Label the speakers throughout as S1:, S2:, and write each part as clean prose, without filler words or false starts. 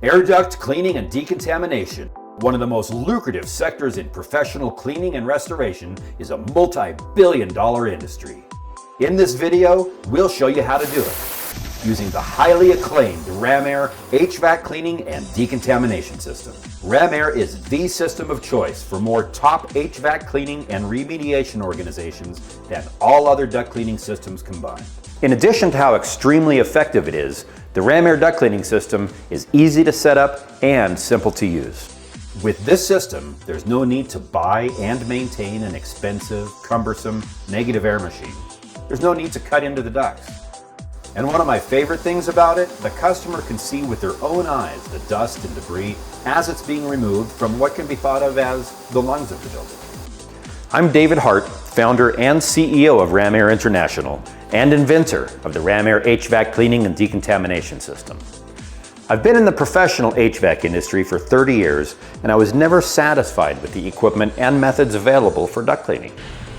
S1: Air duct cleaning and decontamination. One of the most lucrative sectors in professional cleaning and restoration is a multi-billion-dollar industry. In this video, we'll show you how to do it using the highly acclaimed RamAir HVAC cleaning and decontamination system. RamAir is the system of choice for more top HVAC cleaning and remediation organizations than all other duct cleaning systems combined. In addition to how extremely effective it is, the RamAir duct cleaning system is easy to set up and simple to use. With this system, there's no need to buy and maintain an expensive, cumbersome, negative air machine. There's no need to cut into the ducts. And one of my favorite things about it, the customer can see with their own eyes the dust and debris as it's being removed from what can be thought of as the lungs of the building. I'm David Hart, founder and CEO of RamAir International and inventor of the RamAir HVAC cleaning and decontamination system. I've been in the professional HVAC industry for 30 years, and I was never satisfied with the equipment and methods available for duct cleaning.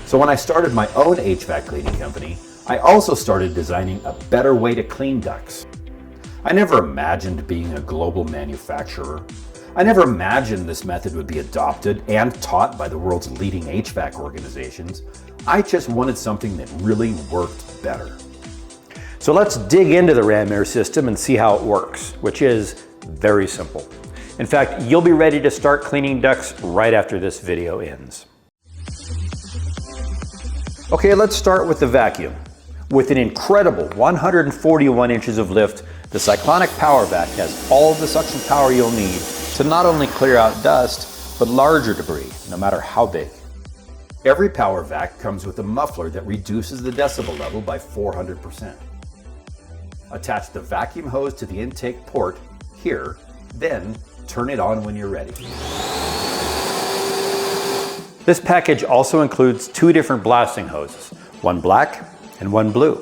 S1: So when I started my own HVAC cleaning company, I also started designing a better way to clean ducts. I never imagined being a global manufacturer. I never imagined this method would be adopted and taught by the world's leading HVAC organizations. I just wanted something that really worked better. So let's dig into the RamAir system and see how it works, which is very simple. In fact, you'll be ready to start cleaning ducts right after this video ends. Okay, let's start with the vacuum. With an incredible 141 inches of lift, the Cyclonic Power Vac has all of the suction power you'll need to not only clear out dust, but larger debris, no matter how big. Every power vac comes with a muffler that reduces the decibel level by 400%. Attach the vacuum hose to the intake port here, then turn it on when you're ready. This package also includes two different blasting hoses, one black and one blue.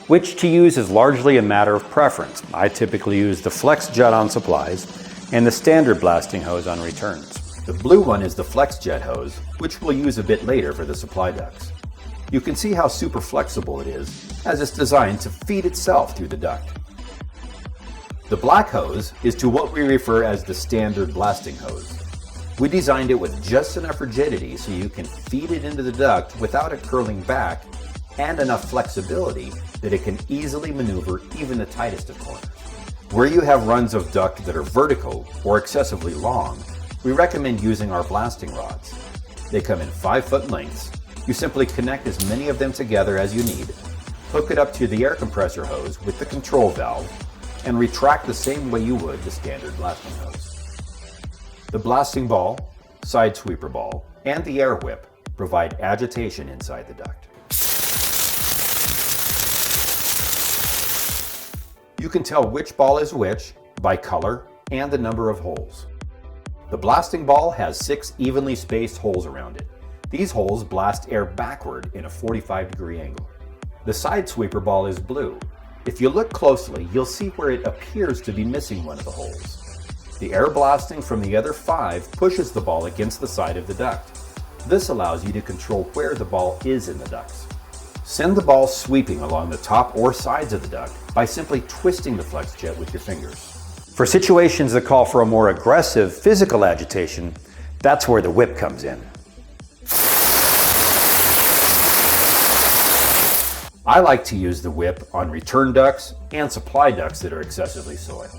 S1: Which to use is largely a matter of preference. I typically use the Flex Jet on supplies and the standard blasting hose on returns. The blue one is the Flex Jet hose, which we'll use a bit later for the supply ducts. You can see how super flexible it is, as it's designed to feed itself through the duct. The black hose is to what we refer as the standard blasting hose. We designed it with just enough rigidity so you can feed it into the duct without it curling back, and enough flexibility that it can easily maneuver even the tightest of corners. Where you have runs of duct that are vertical or excessively long, we recommend using our blasting rods. They come in 5-foot lengths. You simply connect as many of them together as you need, hook it up to the air compressor hose with the control valve, and retract the same way you would the standard blasting hose. The blasting ball, side sweeper ball, and the air whip provide agitation inside the duct. You can tell which ball is which by color and the number of holes. The blasting ball has 6 evenly spaced holes around it. These holes blast air backward in a 45-degree angle. The side sweeper ball is blue. If you look closely, you'll see where it appears to be missing one of the holes. The air blasting from the other 5 pushes the ball against the side of the duct. This allows you to control where the ball is in the ducts. Send the ball sweeping along the top or sides of the duct by simply twisting the Flex Jet with your fingers. For situations that call for a more aggressive physical agitation, that's where the whip comes in. I like to use the whip on return ducts and supply ducts that are excessively soiled.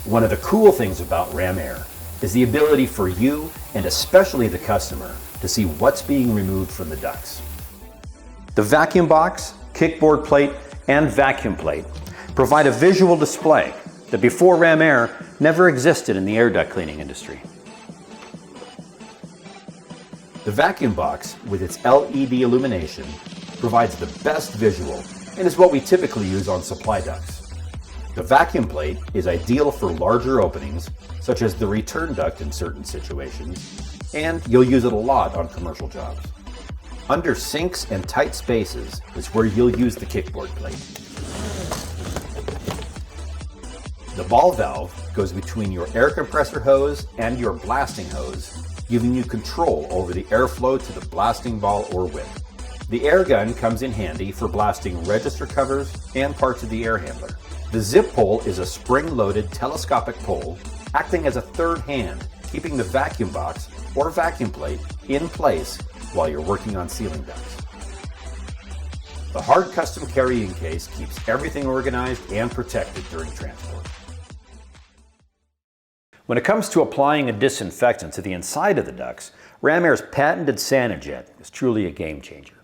S1: One of the cool things about RamAir is the ability for you, and especially the customer, to see what's being removed from the ducts. The vacuum box, kickboard plate, and vacuum plate provide a visual display that before RamAir never existed in the air duct cleaning industry. The vacuum box, with its LED illumination, provides the best visual and is what we typically use on supply ducts. The vacuum plate is ideal for larger openings, such as the return duct in certain situations, and you'll use it a lot on commercial jobs. Under sinks and tight spaces is where you'll use the kickboard plate. The ball valve goes between your air compressor hose and your blasting hose, giving you control over the airflow to the blasting ball or whip. The air gun comes in handy for blasting register covers and parts of the air handler. The zip pole is a spring-loaded telescopic pole acting as a third hand, keeping the vacuum box or vacuum plate in place while you're working on sealing ducts. The hard custom carrying case keeps everything organized and protected during transport. When it comes to applying a disinfectant to the inside of the ducts, RamAir's patented SaniJet is truly a game changer.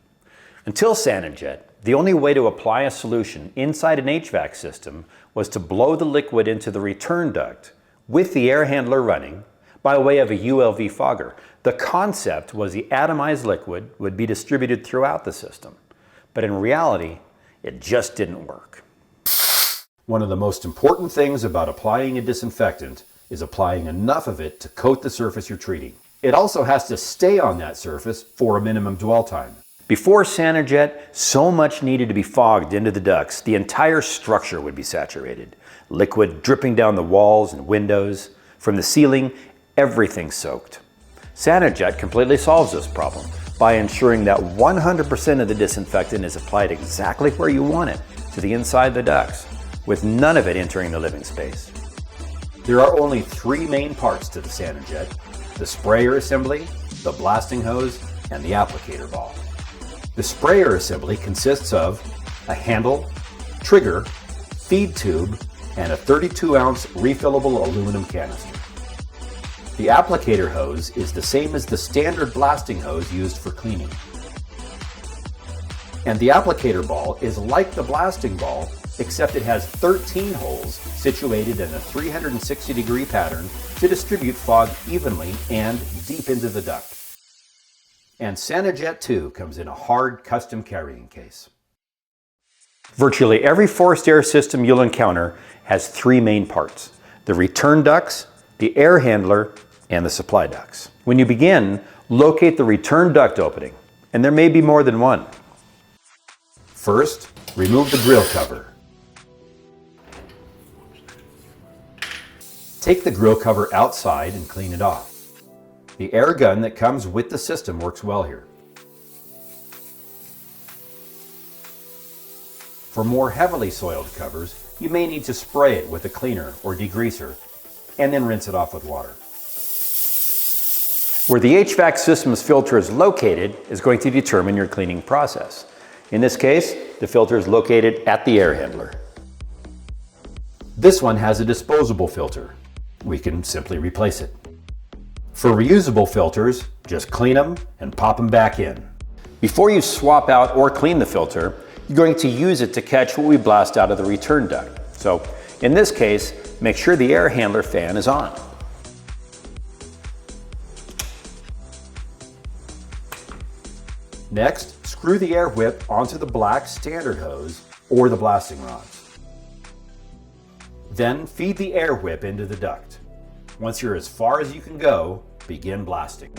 S1: Until SaniJet, the only way to apply a solution inside an HVAC system was to blow the liquid into the return duct with the air handler running by way of a ULV fogger. The concept was the atomized liquid would be distributed throughout the system, but in reality, it just didn't work. One of the most important things about applying a disinfectant is applying enough of it to coat the surface you're treating. It also has to stay on that surface for a minimum dwell time. Before SaniJet, so much needed to be fogged into the ducts, the entire structure would be saturated. Liquid dripping down the walls and windows. From the ceiling, everything soaked. SaniJet completely solves this problem by ensuring that 100% of the disinfectant is applied exactly where you want it, to the inside of the ducts, with none of it entering the living space. There are only three main parts to the SaniJet: the sprayer assembly, the blasting hose, and the applicator ball. The sprayer assembly consists of a handle, trigger, feed tube, and a 32-ounce refillable aluminum canister. The applicator hose is the same as the standard blasting hose used for cleaning. And the applicator ball is like the blasting ball, except it has 13 holes situated in a 360-degree pattern to distribute fog evenly and deep into the duct. And SaniJet 2 comes in a hard custom carrying case. Virtually every forced air system you'll encounter has three main parts: the return ducts, the air handler, and the supply ducts. When you begin, locate the return duct opening, and there may be more than one. First, remove the grill cover. Take the grill cover outside and clean it off. The air gun that comes with the system works well here. For more heavily soiled covers, you may need to spray it with a cleaner or degreaser and then rinse it off with water. Where the HVAC system's filter is located is going to determine your cleaning process. In this case, the filter is located at the air handler. This one has a disposable filter. We can simply replace it. For reusable filters, just clean them and pop them back in. Before you swap out or clean the filter, you're going to use it to catch what we blast out of the return duct. So, in this case, make sure the air handler fan is on. Next, screw the air whip onto the black standard hose or the blasting rods. Then feed the air whip into the duct. Once you're as far as you can go, begin blasting.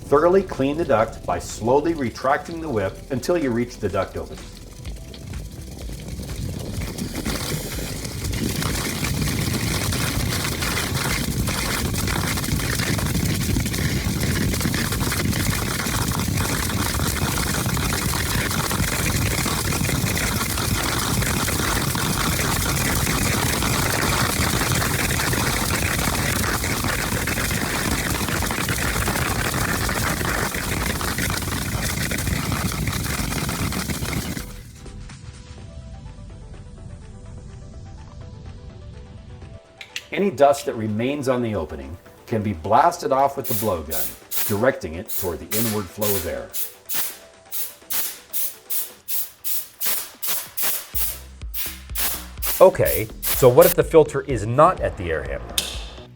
S1: Thoroughly clean the duct by slowly retracting the whip until you reach the duct opening. Any dust that remains on the opening can be blasted off with the blowgun, directing it toward the inward flow of air. Okay, so what if the filter is not at the air handler?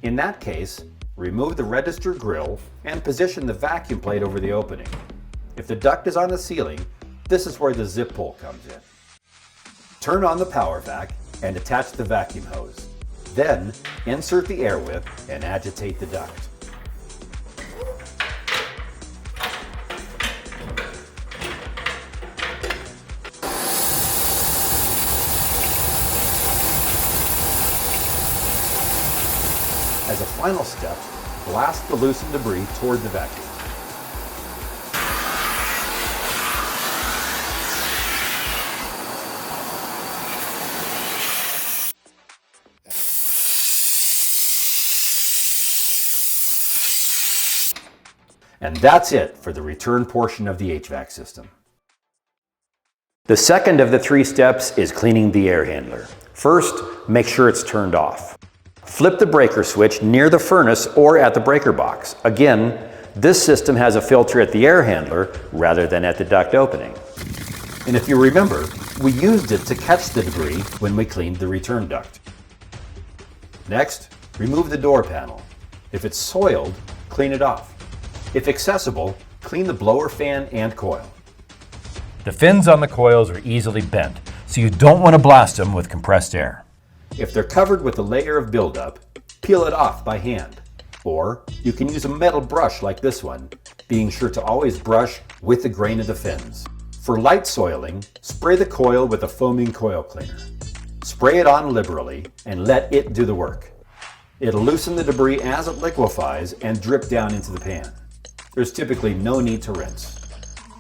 S1: In that case, remove the register grill and position the vacuum plate over the opening. If the duct is on the ceiling, this is where the zip pull comes in. Turn on the power vac and attach the vacuum hose. Then, insert the air whip and agitate the duct. As a final step, blast the loosened debris toward the vacuum. And that's it for the return portion of the HVAC system. The second of the 3 steps is cleaning the air handler. First, make sure it's turned off. Flip the breaker switch near the furnace or at the breaker box. Again, this system has a filter at the air handler rather than at the duct opening. And if you remember, we used it to catch the debris when we cleaned the return duct. Next, remove the door panel. If it's soiled, clean it off. If accessible, clean the blower fan and coil. The fins on the coils are easily bent, so you don't want to blast them with compressed air. If they're covered with a layer of buildup, peel it off by hand. Or you can use a metal brush like this one, being sure to always brush with the grain of the fins. For light soiling, spray the coil with a foaming coil cleaner. Spray it on liberally and let it do the work. It'll loosen the debris as it liquefies and drip down into the pan. There's typically no need to rinse.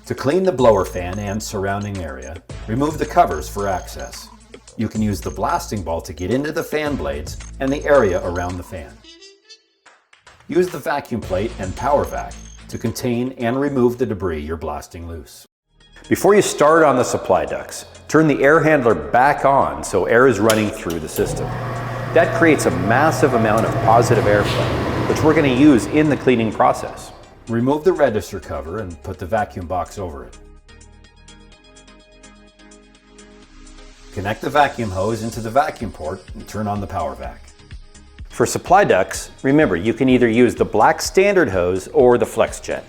S1: To clean the blower fan and surrounding area, remove the covers for access. You can use the blasting ball to get into the fan blades and the area around the fan. Use the vacuum plate and power vac to contain and remove the debris you're blasting loose. Before you start on the supply ducts, turn the air handler back on so air is running through the system. That creates a massive amount of positive airflow, which we're going to use in the cleaning process. Remove the register cover and put the vacuum box over it. Connect the vacuum hose into the vacuum port and turn on the power vac. For supply ducts, remember you can either use the black standard hose or the flex jet.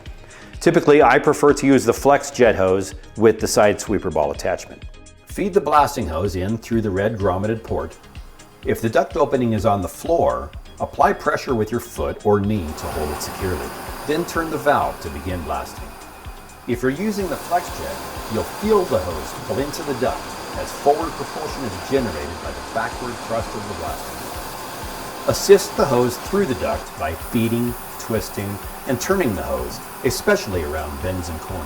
S1: Typically, I prefer to use the flex jet hose with the side sweeper ball attachment. Feed the blasting hose in through the red grommeted port. If the duct opening is on the floor, apply pressure with your foot or knee to hold it securely. Then turn the valve to begin blasting. If you're using the flex jet, you'll feel the hose pull into the duct as forward propulsion is generated by the backward thrust of the blasting. Assist the hose through the duct by feeding, twisting, and turning the hose, especially around bends and corners.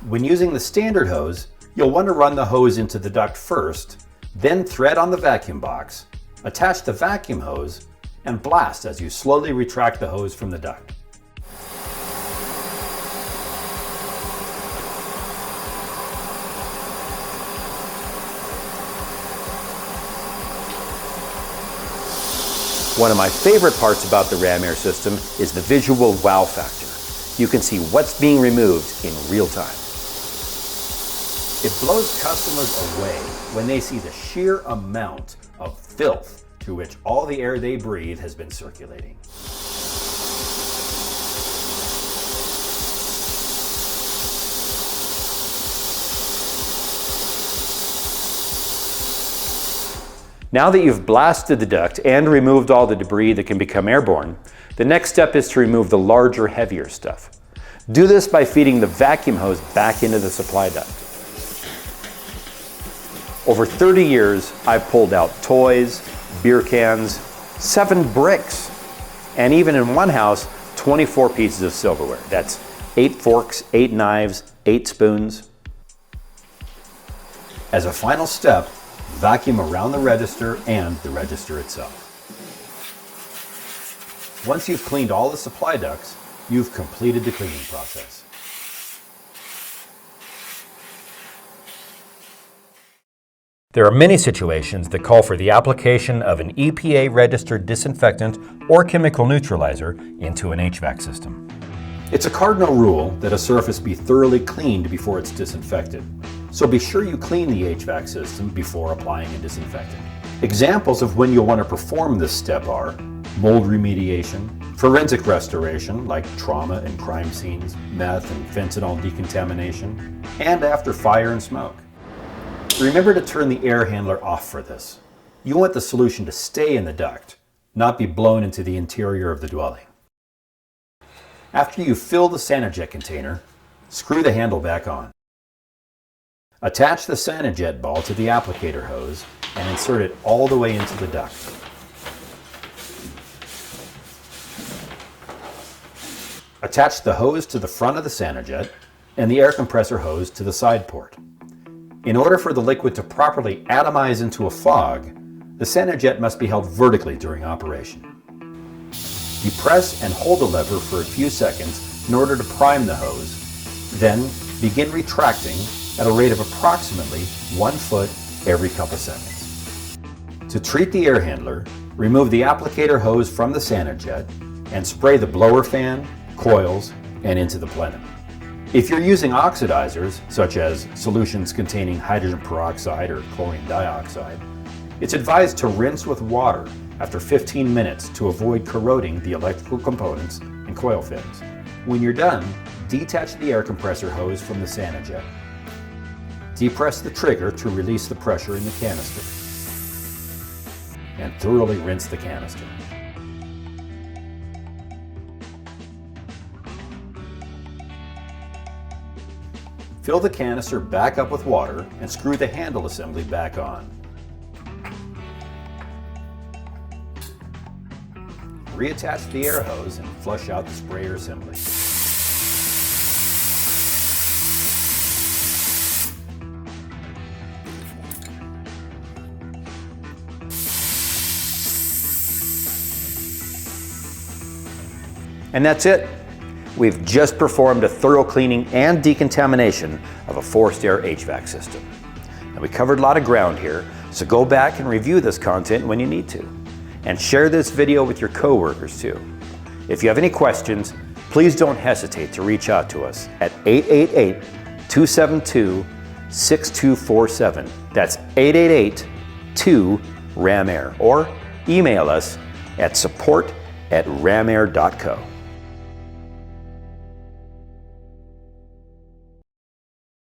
S1: When using the standard hose, you'll want to run the hose into the duct first, then thread on the vacuum box, attach the vacuum hose, and blast as you slowly retract the hose from the duct. One of my favorite parts about the RamAir system is the visual wow factor. You can see what's being removed in real time. It blows customers away when they see the sheer amount of filth through which all the air they breathe has been circulating. Now that you've blasted the duct and removed all the debris that can become airborne, the next step is to remove the larger, heavier stuff. Do this by feeding the vacuum hose back into the supply duct. Over 30 years, I've pulled out toys, beer cans, 7 bricks, and even in one house, 24 pieces of silverware. That's 8 forks, 8 knives, 8 spoons. As a final step, vacuum around the register and the register itself. Once you've cleaned all the supply ducts, you've completed the cleaning process. There are many situations that call for the application of an EPA-registered disinfectant or chemical neutralizer into an HVAC system. It's a cardinal rule that a surface be thoroughly cleaned before it's disinfected, so be sure you clean the HVAC system before applying a disinfectant. Examples of when you'll want to perform this step are mold remediation, forensic restoration like trauma and crime scenes, meth and fentanyl decontamination, and after fire and smoke. Remember to turn the air handler off for this. You want the solution to stay in the duct, not be blown into the interior of the dwelling. After you fill the Sanijet container, screw the handle back on. Attach the Sanijet ball to the applicator hose and insert it all the way into the duct. Attach the hose to the front of the Sanijet and the air compressor hose to the side port. In order for the liquid to properly atomize into a fog, the Sanijet must be held vertically during operation. Depress and hold the lever for a few seconds in order to prime the hose. Then begin retracting at a rate of approximately 1 foot every couple seconds. To treat the air handler, remove the applicator hose from the SaniJet and spray the blower fan, coils, and into the plenum. If you're using oxidizers, such as solutions containing hydrogen peroxide or chlorine dioxide, it's advised to rinse with water after 15 minutes to avoid corroding the electrical components and coil fins. When you're done, detach the air compressor hose from the SaniJet. Depress the trigger to release the pressure in the canister, and thoroughly rinse the canister. Fill the canister back up with water and screw the handle assembly back on. Reattach the air hose and flush out the sprayer assembly. And that's it. We've just performed a thorough cleaning and decontamination of a forced air HVAC system. And we covered a lot of ground here, so go back and review this content when you need to. And share this video with your coworkers too. If you have any questions, please don't hesitate to reach out to us at 888-272-6247. That's 888-2-RamAir, or email us at support@ramair.co.